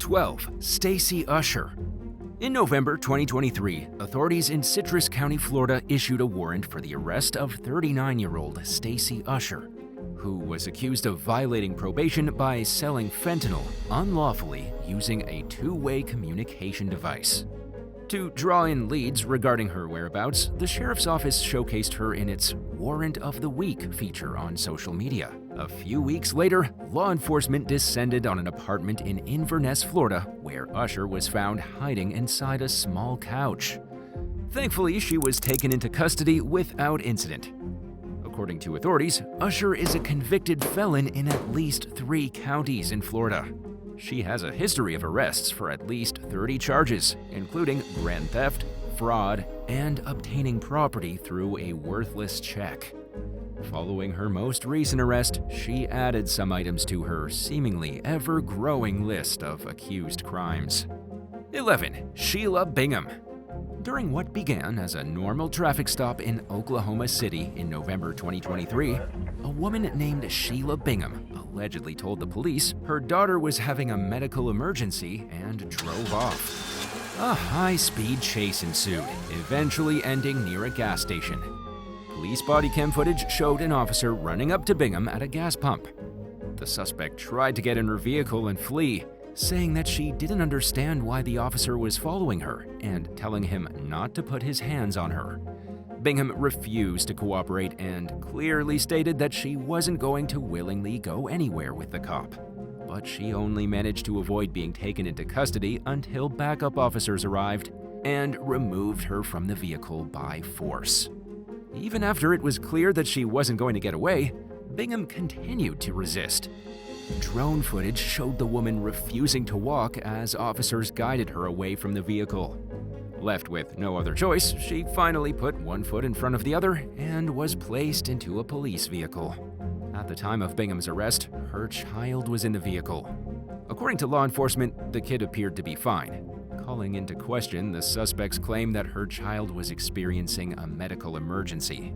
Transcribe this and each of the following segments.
12. Stacy Usher. In November 2023, authorities in Citrus County, Florida issued a warrant for the arrest of 39-year-old Stacy Usher, who was accused of violating probation by selling fentanyl unlawfully using a two-way communication device. To draw in leads regarding her whereabouts, the sheriff's office showcased her in its Warrant of the Week feature on social media. A few weeks later, law enforcement descended on an apartment in Inverness, Florida, where Usher was found hiding inside a small couch. Thankfully, she was taken into custody without incident. According to authorities, Usher is a convicted felon in at least 3 counties in Florida. She has a history of arrests for at least 30 charges, including grand theft, fraud, and obtaining property through a worthless check. Following her most recent arrest, she added some items to her seemingly ever-growing list of accused crimes. 11. Sheila Bingham. During what began as a normal traffic stop in Oklahoma City in November 2023, a woman named Sheila Bingham allegedly told the police her daughter was having a medical emergency and drove off. A high-speed chase ensued, eventually ending near a gas station. Police body cam footage showed an officer running up to Bingham at a gas pump. The suspect tried to get in her vehicle and flee, saying that she didn't understand why the officer was following her and telling him not to put his hands on her. Bingham refused to cooperate and clearly stated that she wasn't going to willingly go anywhere with the cop. But she only managed to avoid being taken into custody until backup officers arrived and removed her from the vehicle by force. Even after it was clear that she wasn't going to get away, Bingham continued to resist. Drone footage showed the woman refusing to walk as officers guided her away from the vehicle. Left with no other choice, she finally put one foot in front of the other and was placed into a police vehicle. At the time of Bingham's arrest, her child was in the vehicle. According to law enforcement, the kid appeared to be fine, calling into question the suspect's claim that her child was experiencing a medical emergency.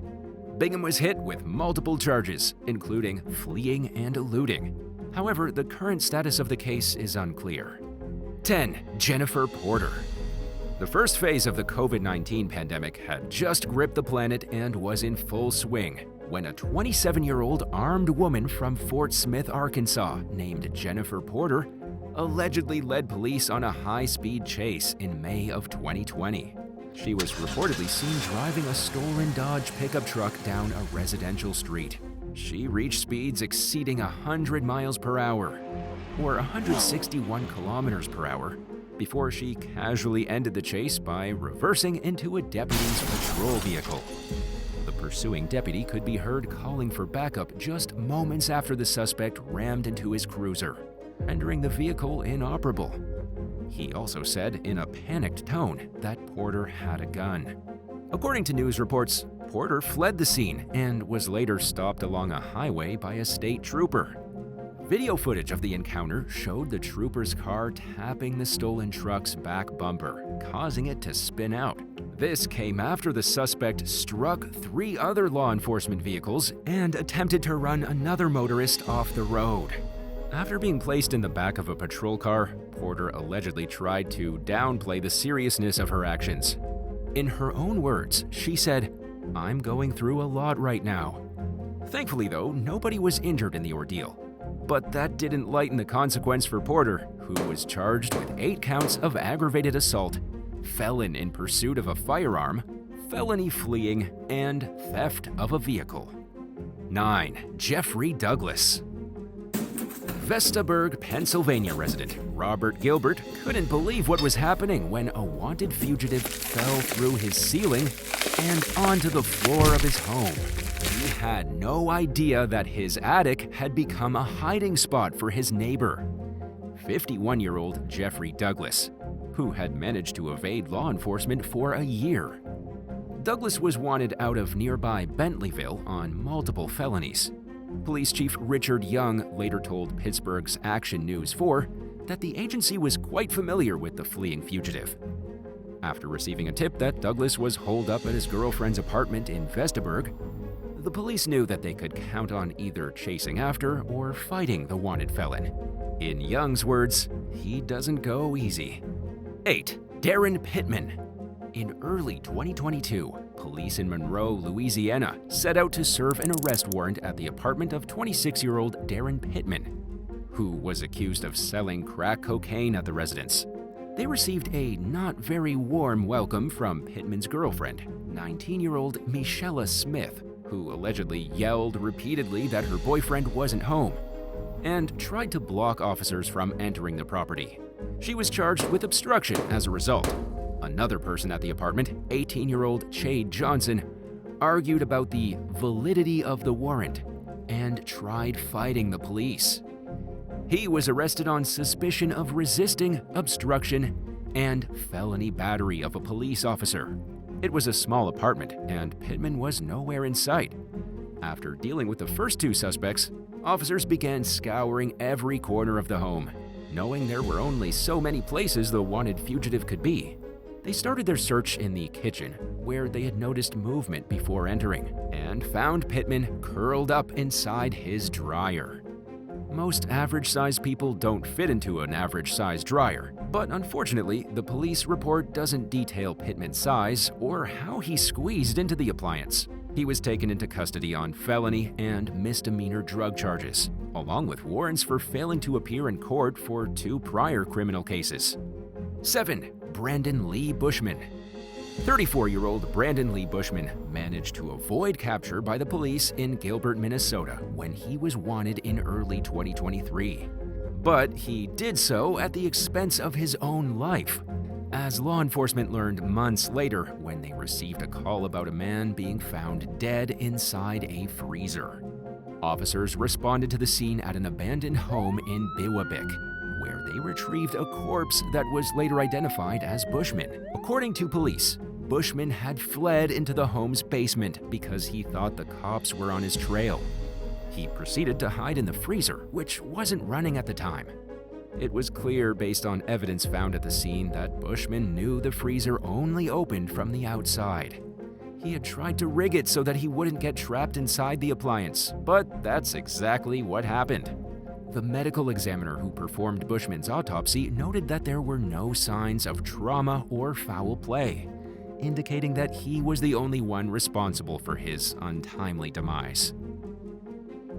Bingham was hit with multiple charges, including fleeing and eluding. However, the current status of the case is unclear. 10. Jennifer Porter. The first phase of the COVID-19 pandemic had just gripped the planet and was in full swing when a 27-year-old armed woman from Fort Smith, Arkansas, named Jennifer Porter, allegedly led police on a high-speed chase in May of 2020. She was reportedly seen driving a stolen Dodge pickup truck down a residential street. She reached speeds exceeding 100 miles per hour, or 161 kilometers per hour, before she casually ended the chase by reversing into a deputy's patrol vehicle. The pursuing deputy could be heard calling for backup just moments after the suspect rammed into his cruiser, rendering the vehicle inoperable. He also said in a panicked tone that Porter had a gun. According to news reports, Porter fled the scene and was later stopped along a highway by a state trooper. Video footage of the encounter showed the trooper's car tapping the stolen truck's back bumper, causing it to spin out. This came after the suspect struck 3 other law enforcement vehicles and attempted to run another motorist off the road. After being placed in the back of a patrol car, Porter allegedly tried to downplay the seriousness of her actions. In her own words, she said, "I'm going through a lot right now." Thankfully, though, nobody was injured in the ordeal. But that didn't lighten the consequence for Porter, who was charged with 8 counts of aggravated assault, felon in pursuit of a firearm, felony fleeing, and theft of a vehicle. 9. Jeffrey Douglas. Vestaburg, Pennsylvania resident Robert Gilbert couldn't believe what was happening when a wanted fugitive fell through his ceiling and onto the floor of his home. He had no idea that his attic had become a hiding spot for his neighbor, 51-year-old Jeffrey Douglas, who had managed to evade law enforcement for a year. Douglas was wanted out of nearby Bentleyville on multiple felonies. Police Chief Richard Young later told Pittsburgh's Action News 4 that the agency was quite familiar with the fleeing fugitive. After receiving a tip that Douglas was holed up at his girlfriend's apartment in Vestaburg, the police knew that they could count on either chasing after or fighting the wanted felon. In Young's words, he doesn't go easy. 8. Darren Pittman. In early 2022, police in Monroe, Louisiana, set out to serve an arrest warrant at the apartment of 26-year-old Darren Pittman, who was accused of selling crack cocaine at the residence. They received a not very warm welcome from Pittman's girlfriend, 19-year-old Michelle Smith, who allegedly yelled repeatedly that her boyfriend wasn't home and tried to block officers from entering the property. She was charged with obstruction as a result. Another person at the apartment, 18-year-old Chade Johnson, argued about the validity of the warrant and tried fighting the police. He was arrested on suspicion of resisting, obstruction, and felony battery of a police officer. It was a small apartment, and Pittman was nowhere in sight. After dealing with the first two suspects, officers began scouring every corner of the home, knowing there were only so many places the wanted fugitive could be. They started their search in the kitchen, where they had noticed movement before entering, and found Pittman curled up inside his dryer. Most average-sized people don't fit into an average-sized dryer, but unfortunately, the police report doesn't detail Pittman's size or how he squeezed into the appliance. He was taken into custody on felony and misdemeanor drug charges, along with warrants for failing to appear in court for 2 prior criminal cases. 7. Brandon Lee Bushman. 34-year-old Brandon Lee Bushman managed to avoid capture by the police in Gilbert, Minnesota when he was wanted in early 2023. But he did so at the expense of his own life, as law enforcement learned months later when they received a call about a man being found dead inside a freezer. Officers responded to the scene at an abandoned home in Biwabik, where they retrieved a corpse that was later identified as Bushman. According to police, Bushman had fled into the home's basement because he thought the cops were on his trail. He proceeded to hide in the freezer, which wasn't running at the time. It was clear based on evidence found at the scene that Bushman knew the freezer only opened from the outside. He had tried to rig it so that he wouldn't get trapped inside the appliance, but that's exactly what happened. The medical examiner who performed Bushman's autopsy noted that there were no signs of trauma or foul play, indicating that he was the only one responsible for his untimely demise.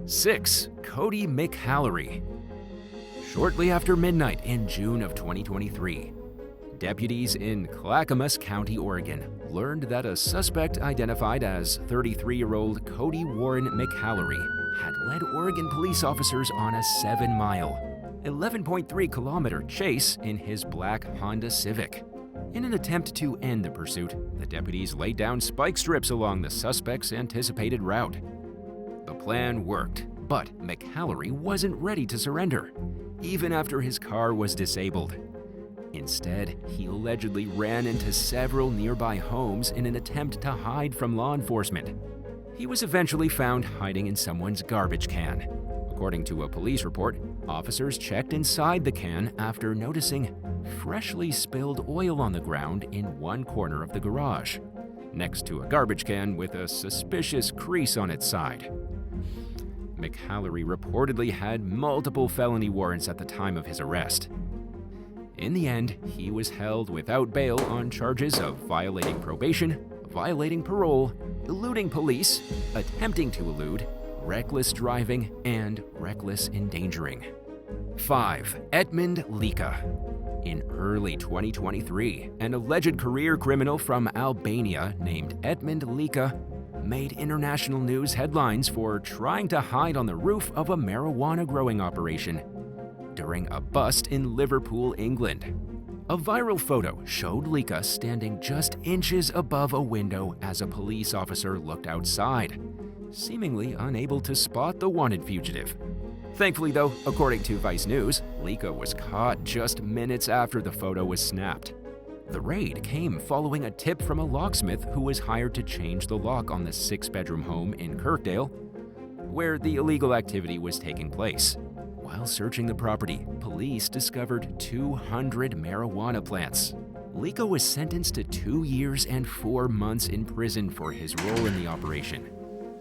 6. Cody McHallery. Shortly after midnight in June of 2023, deputies in Clackamas County, Oregon, learned that a suspect identified as 33-year-old Cody Warren McHallery had led Oregon police officers on a 7-mile, 11.3-kilometer chase in his black Honda Civic. In an attempt to end the pursuit, the deputies laid down spike strips along the suspect's anticipated route. The plan worked, but McHallery wasn't ready to surrender, even after his car was disabled. Instead, he allegedly ran into several nearby homes in an attempt to hide from law enforcement. He was eventually found hiding in someone's garbage can. According to a police report, officers checked inside the can after noticing freshly spilled oil on the ground in one corner of the garage, next to a garbage can with a suspicious crease on its side. McHallery reportedly had multiple felony warrants at the time of his arrest. In the end, he was held without bail on charges of violating probation, violating parole, eluding police, attempting to elude, reckless driving, and reckless endangering. 5. Edmund Lika. In early 2023, an alleged career criminal from Albania named Edmund Lika made international news headlines for trying to hide on the roof of a marijuana growing operation during a bust in Liverpool, England. A viral photo showed Lika standing just inches above a window as a police officer looked outside, seemingly unable to spot the wanted fugitive. Thankfully, though, according to Vice News, Lika was caught just minutes after the photo was snapped. The raid came following a tip from a locksmith who was hired to change the lock on the 6-bedroom home in Kirkdale, where the illegal activity was taking place. While searching the property, police discovered 200 marijuana plants. Lika was sentenced to 2 years and 4 months in prison for his role in the operation.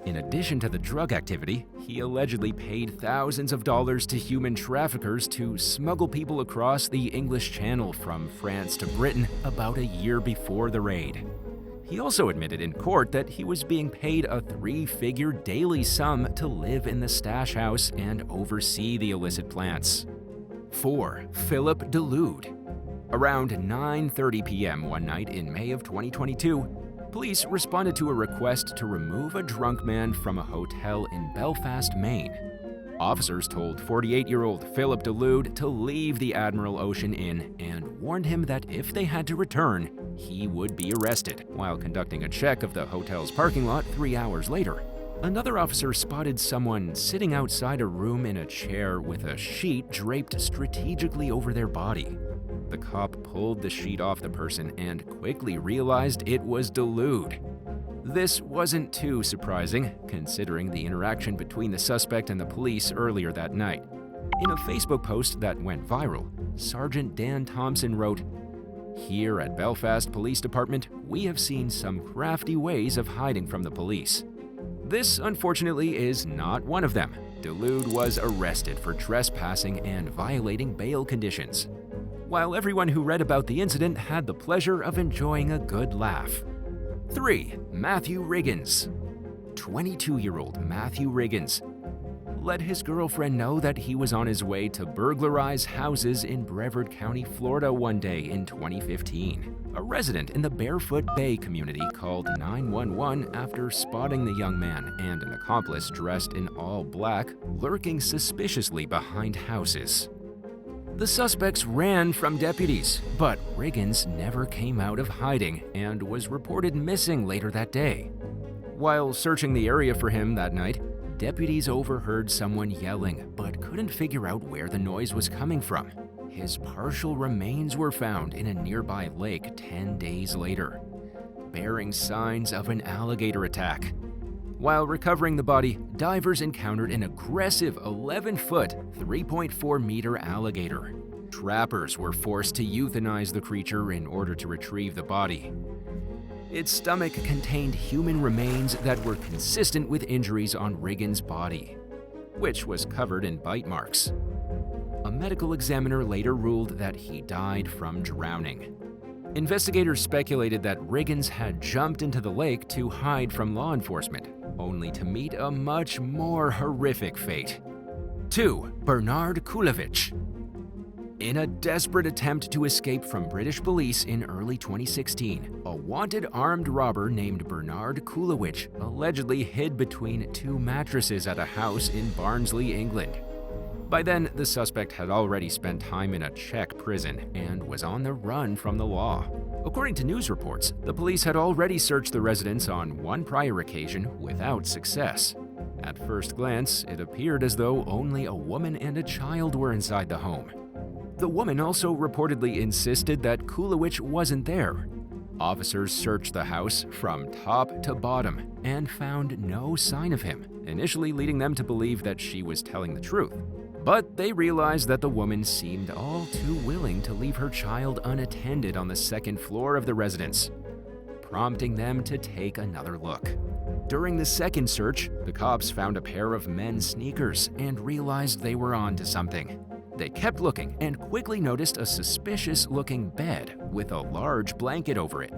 In addition to the drug activity, he allegedly paid thousands of dollars to human traffickers to smuggle people across the English Channel from France to Britain about a year before the raid. He also admitted in court that he was being paid a three-figure daily sum to live in the stash house and oversee the illicit plants. 4. Philip Delude. Around 9:30 p.m. one night in May of 2022, police responded to a request to remove a drunk man from a hotel in Belfast, Maine. Officers told 48-year-old Philip Delude to leave the Admiral Ocean Inn and warned him that if they had to return, he would be arrested. While conducting a check of the hotel's parking lot 3 hours later, another officer spotted someone sitting outside a room in a chair with a sheet draped strategically over their body. The cop pulled the sheet off the person and quickly realized it was Delude. This wasn't too surprising, considering the interaction between the suspect and the police earlier that night. In a Facebook post that went viral, Sergeant Dan Thompson wrote, "Here at Belfast Police Department, we have seen some crafty ways of hiding from the police. This, unfortunately, is not one of them. Delude was arrested for trespassing and violating bail conditions." While everyone who read about the incident had the pleasure of enjoying a good laugh. 3. Matthew Riggins. 22-year-old Matthew Riggins let his girlfriend know that he was on his way to burglarize houses in Brevard County, Florida one day in 2015. A resident in the Barefoot Bay community called 911 after spotting the young man and an accomplice dressed in all black lurking suspiciously behind houses. The suspects ran from deputies, but Riggins never came out of hiding and was reported missing later that day. While searching the area for him that night, deputies overheard someone yelling but couldn't figure out where the noise was coming from. His partial remains were found in a nearby lake 10 days later, bearing signs of an alligator attack. While recovering the body, divers encountered an aggressive 11-foot, 3.4-meter alligator. Trappers were forced to euthanize the creature in order to retrieve the body. Its stomach contained human remains that were consistent with injuries on Riggins' body, which was covered in bite marks. A medical examiner later ruled that he died from drowning. Investigators speculated that Riggins had jumped into the lake to hide from law enforcement, only to meet a much more horrific fate. 2. Bernard Kulevich. In a desperate attempt to escape from British police in early 2016, a wanted armed robber named Bernard Kulevich allegedly hid between two mattresses at a house in Barnsley, England. By then, the suspect had already spent time in a Czech prison and was on the run from the law. According to news reports, the police had already searched the residence on one prior occasion without success. At first glance, it appeared as though only a woman and a child were inside the home. The woman also reportedly insisted that Kulevich wasn't there. Officers searched the house from top to bottom and found no sign of him, initially leading them to believe that she was telling the truth. But they realized that the woman seemed all too willing to leave her child unattended on the second floor of the residence, prompting them to take another look. During the second search, the cops found a pair of men's sneakers and realized they were onto something. They kept looking and quickly noticed a suspicious-looking bed with a large blanket over it.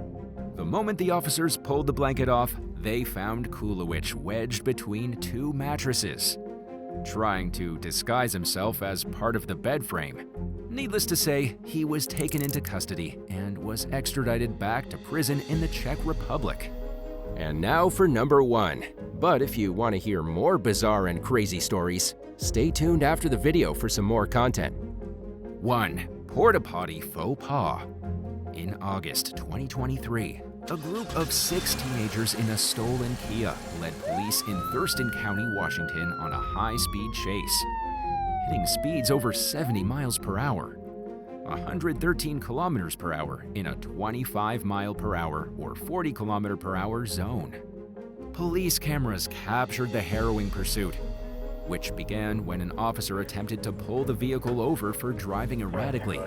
The moment the officers pulled the blanket off, they found Kulevich wedged between two mattresses, trying to disguise himself as part of the bed frame. Needless to say, he was taken into custody and was extradited back to prison in the Czech Republic. And now for number 1. But if you want to hear more bizarre and crazy stories, stay tuned after the video for some more content. 1. Porta Potty Faux Pas. In August 2023, a group of 6 teenagers in a stolen Kia led police in Thurston County, Washington on a high-speed chase, hitting speeds over 70 miles per hour, 113 kilometers per hour in a 25 mile per hour or 40 kilometer per hour zone. Police cameras captured the harrowing pursuit, which began when an officer attempted to pull the vehicle over for driving erratically.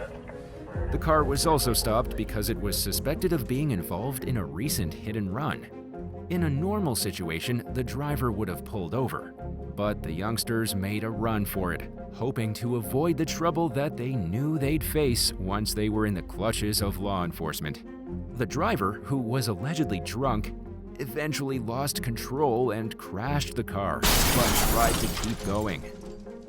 The car was also stopped because it was suspected of being involved in a recent hit and run. In a normal situation, the driver would have pulled over, but the youngsters made a run for it, hoping to avoid the trouble that they knew they'd face once they were in the clutches of law enforcement. The driver, who was allegedly drunk, eventually lost control and crashed the car, but tried to keep going.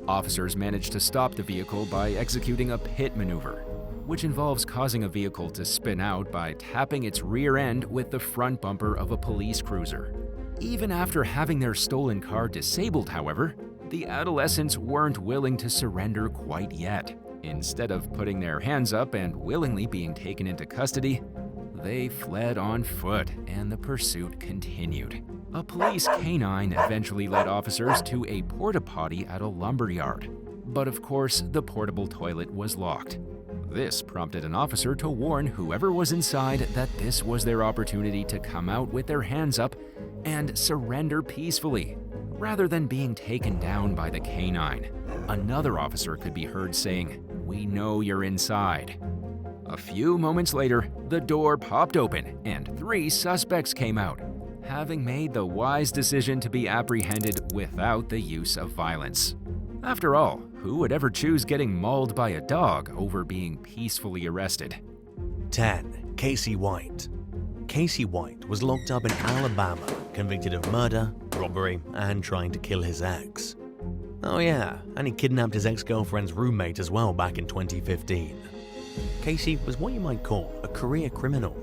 Officers managed to stop the vehicle by executing a pit maneuver, which involves causing a vehicle to spin out by tapping its rear end with the front bumper of a police cruiser. Even after having their stolen car disabled, however, the adolescents weren't willing to surrender quite yet. Instead of putting their hands up and willingly being taken into custody, they fled on foot and the pursuit continued. A police canine eventually led officers to a porta potty at a lumber yard. But of course, the portable toilet was locked. This prompted an officer to warn whoever was inside that this was their opportunity to come out with their hands up and surrender peacefully, rather than being taken down by the canine. Another officer could be heard saying, "We know you're inside." A few moments later, the door popped open and 3 suspects came out, having made the wise decision to be apprehended without the use of violence. After all, who would ever choose getting mauled by a dog over being peacefully arrested? 10. Casey White. Casey White was locked up in Alabama, convicted of murder, robbery, and trying to kill his ex. Oh yeah, and he kidnapped his ex-girlfriend's roommate as well back in 2015. Casey was what you might call a career criminal,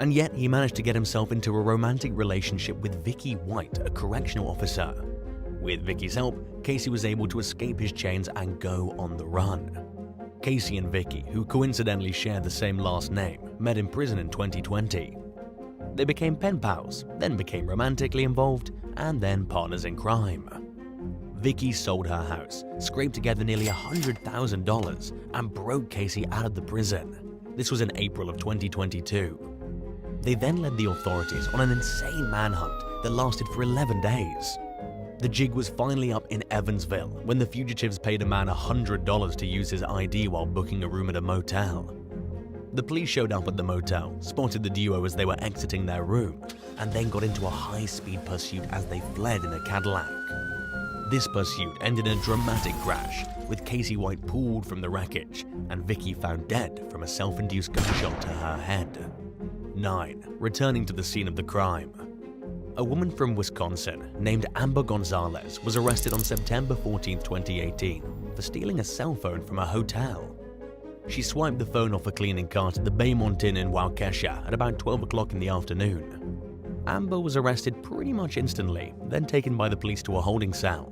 and yet he managed to get himself into a romantic relationship with Vicky White, a correctional officer. With Vicky's help, Casey was able to escape his chains and go on the run. Casey and Vicky, who coincidentally share the same last name, met in prison in 2020. They became pen pals, then became romantically involved, and then partners in crime. Vicky sold her house, scraped together nearly $100,000, and broke Casey out of the prison. This was in April of 2022. They then led the authorities on an insane manhunt that lasted for 11 days. The jig was finally up in Evansville when the fugitives paid a man $100 to use his ID while booking a room at a motel. The police showed up at the motel, spotted the duo as they were exiting their room, and then got into a high-speed pursuit as they fled in a Cadillac. This pursuit ended in a dramatic crash, with Casey White pulled from the wreckage and Vicky found dead from a self-induced gunshot to her head. 9. Returning to the scene of the crime. A woman from Wisconsin named Amber Gonzalez was arrested on September 14, 2018 for stealing a cell phone from a hotel. She swiped the phone off a cleaning cart at the Baymont Inn in Waukesha at about 12 o'clock in the afternoon. Amber was arrested pretty much instantly, then taken by the police to a holding cell.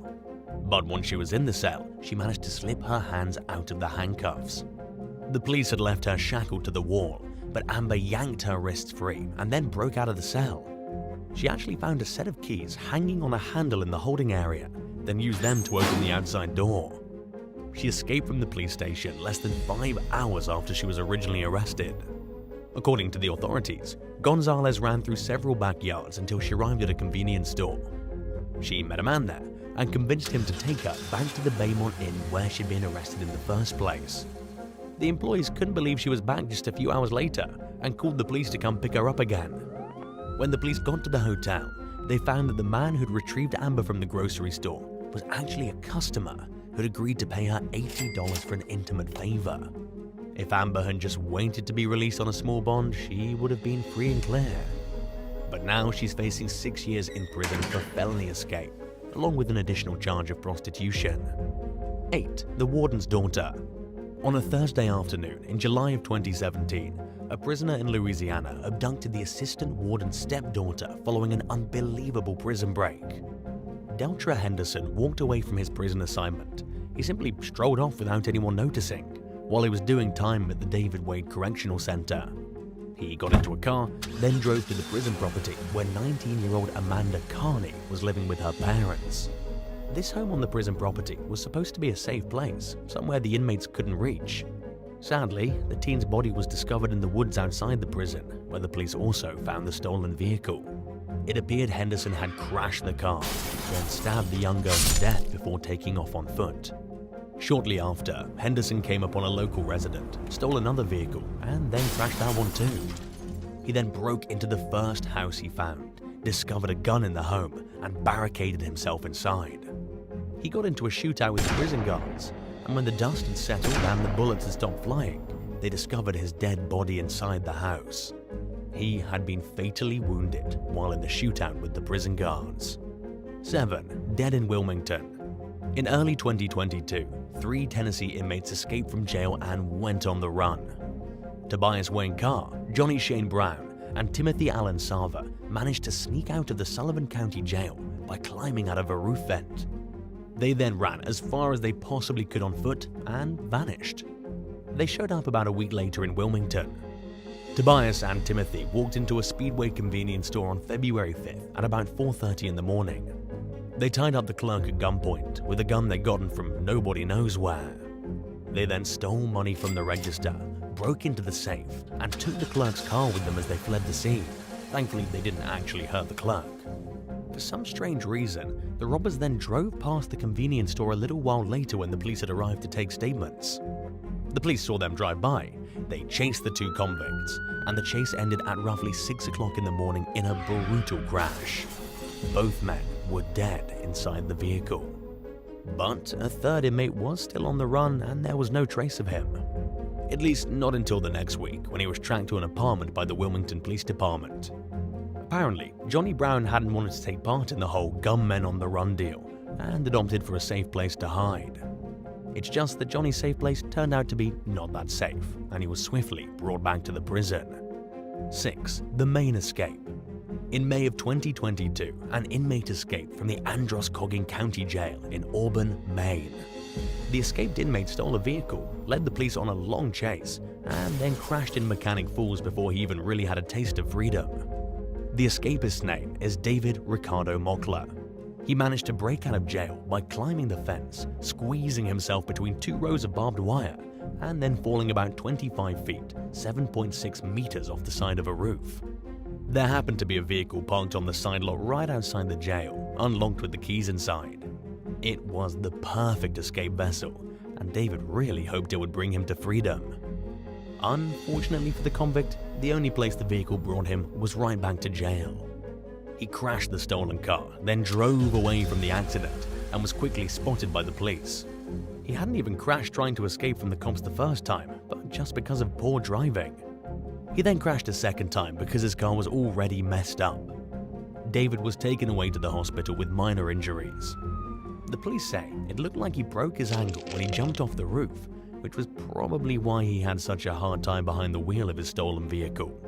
But once she was in the cell, she managed to slip her hands out of the handcuffs. The police had left her shackled to the wall, but Amber yanked her wrists free and then broke out of the cell. She actually found a set of keys hanging on a handle in the holding area, then used them to open the outside door. She escaped from the police station less than 5 hours after she was originally arrested. According to the authorities, Gonzalez ran through several backyards until she arrived at a convenience store. She met a man there and convinced him to take her back to the Baymont Inn where she'd been arrested in the first place. The employees couldn't believe she was back just a few hours later and called the police to come pick her up again. When the police got to the hotel, they found that the man who'd retrieved Amber from the grocery store was actually a customer who'd agreed to pay her $80 for an intimate favor. If Amber had just waited to be released on a small bond, she would have been free and clear. But now she's facing 6 years in prison for felony escape, along with an additional charge of prostitution. 8. The warden's daughter. On a Thursday afternoon in July of 2017, a prisoner in Louisiana abducted the assistant warden's stepdaughter following an unbelievable prison break. Deltra Henderson walked away from his prison assignment. He simply strolled off without anyone noticing, while he was doing time at the David Wade Correctional Center. He got into a car, then drove to the prison property where 19-year-old Amanda Carney was living with her parents. This home on the prison property was supposed to be a safe place, somewhere the inmates couldn't reach. Sadly, the teen's body was discovered in the woods outside the prison, where the police also found the stolen vehicle. It appeared Henderson had crashed the car, then stabbed the young girl to death before taking off on foot. Shortly after, Henderson came upon a local resident, stole another vehicle, and then crashed that one too. He then broke into the first house he found, discovered a gun in the home and barricaded himself inside. He got into a shootout with the prison guards, and when the dust had settled and the bullets had stopped flying, they discovered his dead body inside the house. He had been fatally wounded while in the shootout with the prison guards. 7. Dead in Wilmington. In early 2022, 3 Tennessee inmates escaped from jail and went on the run. Tobias Wayne Carr, Johnny Shane Brown, and Timothy Allen Sava managed to sneak out of the Sullivan County Jail by climbing out of a roof vent. They then ran as far as they possibly could on foot and vanished. They showed up about a week later in Wilmington. Tobias and Timothy walked into a Speedway convenience store on February 5th at about 4:30 in the morning. They tied up the clerk at gunpoint with a gun they'd gotten from nobody knows where. They then stole money from the register, broke into the safe, and took the clerk's car with them as they fled the scene. Thankfully, they didn't actually hurt the clerk. For some strange reason, the robbers then drove past the convenience store a little while later when the police had arrived to take statements. The police saw them drive by. They chased the 2 convicts, and the chase ended at roughly 6 o'clock in the morning in a brutal crash. Both men were dead inside the vehicle. But a 3rd inmate was still on the run and there was no trace of him. At least not until the next week when he was tracked to an apartment by the Wilmington Police Department. Apparently, Johnny Brown hadn't wanted to take part in the whole gunmen on the run deal and had opted for a safe place to hide. It's just that Johnny's safe place turned out to be not that safe, and he was swiftly brought back to the prison. 6. The main escape. In May of 2022, an inmate escaped from the Androscoggin County Jail in Auburn, Maine. The escaped inmate stole a vehicle, led the police on a long chase, and then crashed in Mechanic Falls before he even really had a taste of freedom. The escapist's name is David Ricardo Mockler. He managed to break out of jail by climbing the fence, squeezing himself between 2 rows of barbed wire, and then falling about 25 feet, 7.6 meters off the side of a roof. There happened to be a vehicle parked on the side lot right outside the jail, unlocked with the keys inside. It was the perfect escape vessel, and David really hoped it would bring him to freedom. Unfortunately for the convict, the only place the vehicle brought him was right back to jail. He crashed the stolen car, then drove away from the accident and was quickly spotted by the police. He hadn't even crashed trying to escape from the cops the first time, but just because of poor driving. He then crashed a second time because his car was already messed up. David was taken away to the hospital with minor injuries. The police say it looked like he broke his ankle when he jumped off the roof, which was probably why he had such a hard time behind the wheel of his stolen vehicle.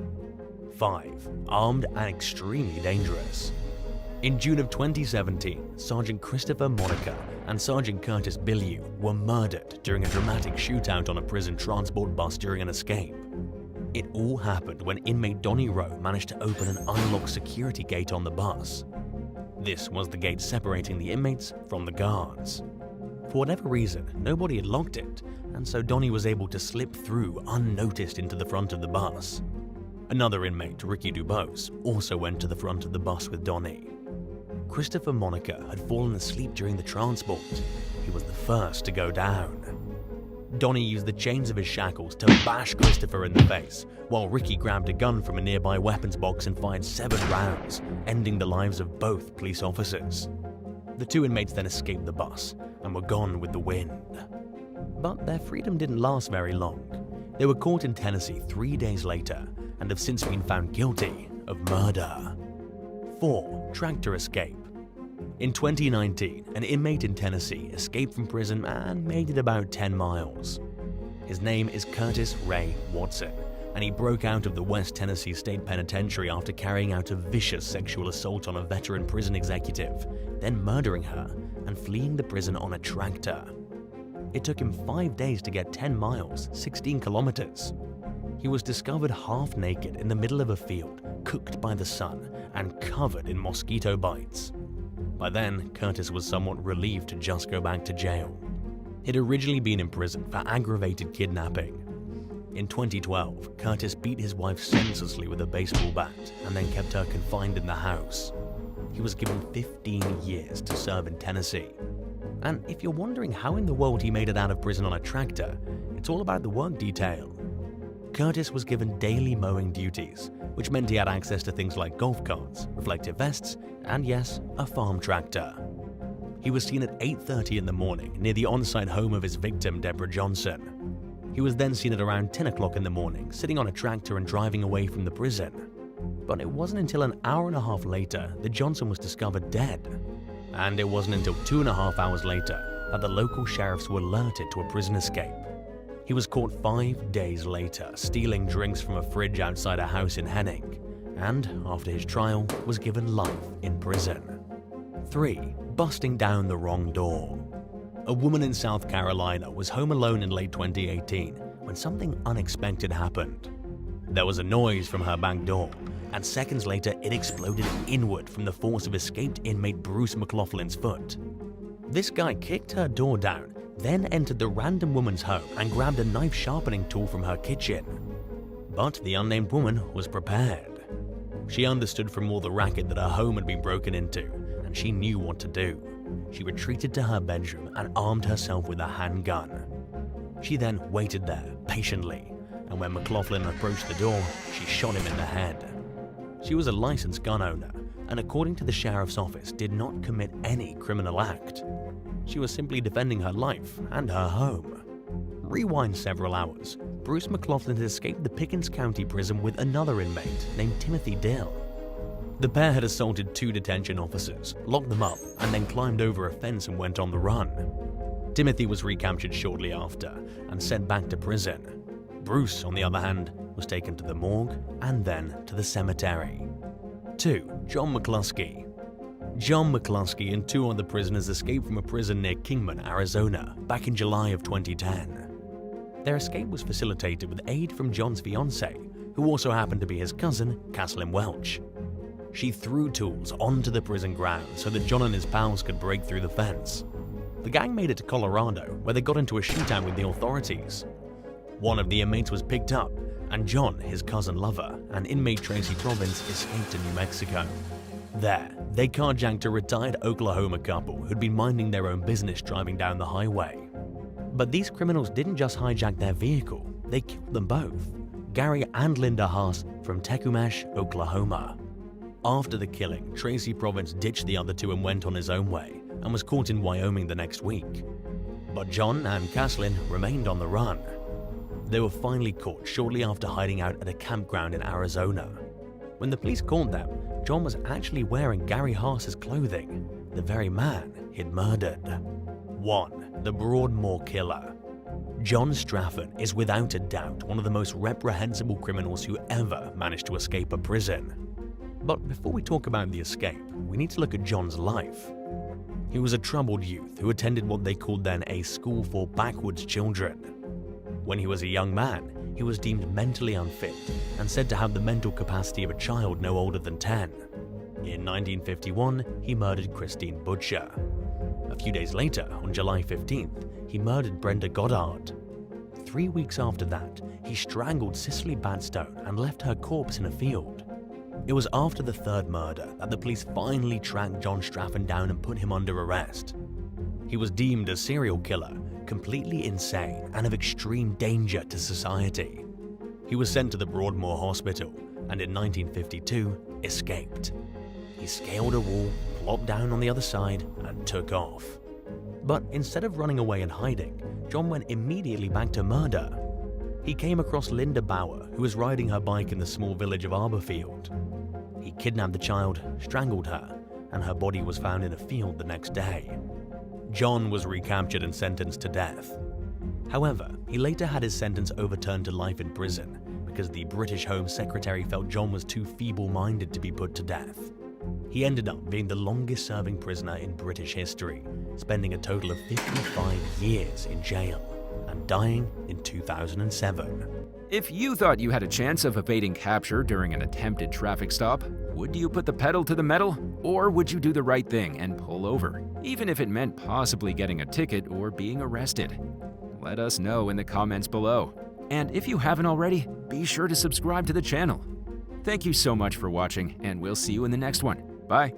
5. Armed and extremely dangerous. In June of 2017, Sergeant Christopher Monica and Sergeant Curtis Bilyeu were murdered during a dramatic shootout on a prison transport bus during an escape. It all happened when inmate Donnie Rowe managed to open an unlocked security gate on the bus. This was the gate separating the inmates from the guards. For whatever reason, nobody had locked it, and so Donnie was able to slip through unnoticed into the front of the bus. Another inmate, Ricky Dubose, also went to the front of the bus with Donnie. Christopher Monica had fallen asleep during the transport. He was the first to go down. Donnie used the chains of his shackles to bash Christopher in the face, while Ricky grabbed a gun from a nearby weapons box and fired 7 rounds, ending the lives of both police officers. The 2 inmates then escaped the bus and were gone with the wind. But their freedom didn't last very long. They were caught in Tennessee 3 days later and have since been found guilty of murder. 4. Tractor escape. In 2019, an inmate in Tennessee escaped from prison and made it about 10 miles. His name is Curtis Ray Watson, and he broke out of the West Tennessee State Penitentiary after carrying out a vicious sexual assault on a veteran prison executive, then murdering her and fleeing the prison on a tractor. It took him 5 days to get 10 miles, 16 kilometers. He was discovered half naked in the middle of a field, cooked by the sun and covered in mosquito bites. By then, Curtis was somewhat relieved to just go back to jail. He'd originally been in prison for aggravated kidnapping. In 2012, Curtis beat his wife senselessly with a baseball bat and then kept her confined in the house. He was given 15 years to serve in Tennessee. And if you're wondering how in the world he made it out of prison on a tractor, it's all about the work detail. Curtis was given daily mowing duties, which meant he had access to things like golf carts, reflective vests, and yes, a farm tractor. He was seen at 8:30 in the morning near the on-site home of his victim, Deborah Johnson. He was then seen at around 10 o'clock in the morning, sitting on a tractor and driving away from the prison. But it wasn't until an hour and a half later that Johnson was discovered dead. And it wasn't until 2.5 hours later that the local sheriffs were alerted to a prison escape. He was caught 5 days later, stealing drinks from a fridge outside a house in Henning, and after his trial, was given life in prison. 3. Busting down the wrong door. A woman in South Carolina was home alone in late 2018 when something unexpected happened. There was a noise from her back door, and seconds later it exploded inward from the force of escaped inmate Bruce McLaughlin's foot. This guy kicked her door down, then entered the random woman's home and grabbed a knife sharpening tool from her kitchen. But the unnamed woman was prepared. She understood from all the racket that her home had been broken into, and she knew what to do. She retreated to her bedroom and armed herself with a handgun. She then waited there patiently, and when McLaughlin approached the door, she shot him in the head. She was a licensed gun owner, and according to the sheriff's office, did not commit any criminal act. She was simply defending her life and her home. Rewind several hours, Bruce McLaughlin had escaped the Pickens County prison with another inmate named Timothy Dill. The pair had assaulted 2 detention officers, locked them up, and then climbed over a fence and went on the run. Timothy was recaptured shortly after and sent back to prison. Bruce, on the other hand, was taken to the morgue and then to the cemetery. 2. John McCluskey. John McCluskey and 2 other prisoners escaped from a prison near Kingman, Arizona, back in July of 2010. Their escape was facilitated with aid from John's fiancée, who also happened to be his cousin, Caslin Welch. She threw tools onto the prison grounds so that John and his pals could break through the fence. The gang made it to Colorado, where they got into a shootout with the authorities. One of the inmates was picked up, and John, his cousin lover, and inmate Tracy Province escaped to New Mexico. There, they carjacked a retired Oklahoma couple who'd been minding their own business driving down the highway. But these criminals didn't just hijack their vehicle, they killed them both, Gary and Linda Haas from Tecumseh, Oklahoma. After the killing, Tracy Province ditched the other 2 and went on his own way, and was caught in Wyoming the next week. But John and Caslin remained on the run. They were finally caught shortly after hiding out at a campground in Arizona. When the police caught them, John was actually wearing Gary Haas's clothing, the very man he'd murdered. 1. The Broadmoor Killer. John Straffen is without a doubt one of the most reprehensible criminals who ever managed to escape a prison. But before we talk about the escape, we need to look at John's life. He was a troubled youth who attended what they called then a school for backwoods children. When he was a young man, he was deemed mentally unfit and said to have the mental capacity of a child no older than 10. In 1951, he murdered Christine Butcher. A few days later, on July 15th, he murdered Brenda Goddard. 3 weeks after that, he strangled Cicely Badstone and left her corpse in a field. It was after the 3rd murder that the police finally tracked John Straffen down and put him under arrest. He was deemed a serial killer, completely insane and of extreme danger to society. He was sent to the Broadmoor Hospital and in 1952 escaped. He scaled a wall, plopped down on the other side and took off. But instead of running away and hiding, John went immediately back to murder. He came across Linda Bauer, who was riding her bike in the small village of Arborfield. He kidnapped the child, strangled her, and her body was found in a field the next day. John was recaptured and sentenced to death. However, he later had his sentence overturned to life in prison because the British Home Secretary felt John was too feeble-minded to be put to death. He ended up being the longest-serving prisoner in British history, spending a total of 55 years in jail and dying in 2007. If you thought you had a chance of evading capture during an attempted traffic stop, would you put the pedal to the metal? Or would you do the right thing and pull over, even if it meant possibly getting a ticket or being arrested? Let us know in the comments below. And if you haven't already, be sure to subscribe to the channel. Thank you so much for watching, and we'll see you in the next one. Bye.